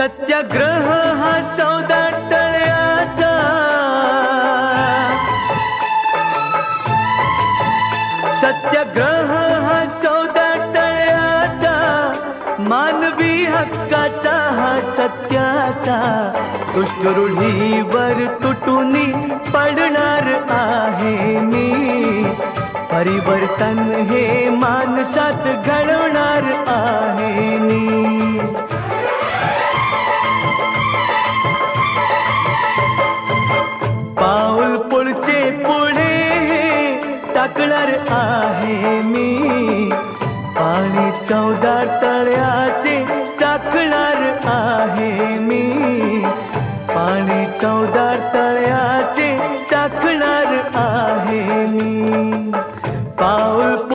सत्याग्रह हा सौदा टळ्याचा, सत्याग्रह हा सौदा टळ्याचा, मानवी हक्काचा हा सत्याचा, दुष्ट रूढीवर तुटून पडणार आहे मी, परिवर्तन हे मानसात घडवणार आहे मी. पाऊल पुढचे पुढे टाकणार आहे मी, पाणी चौदार तळ्याचे टाकणार आहे मी, पाणी चौदार तळ्याचे टाकणार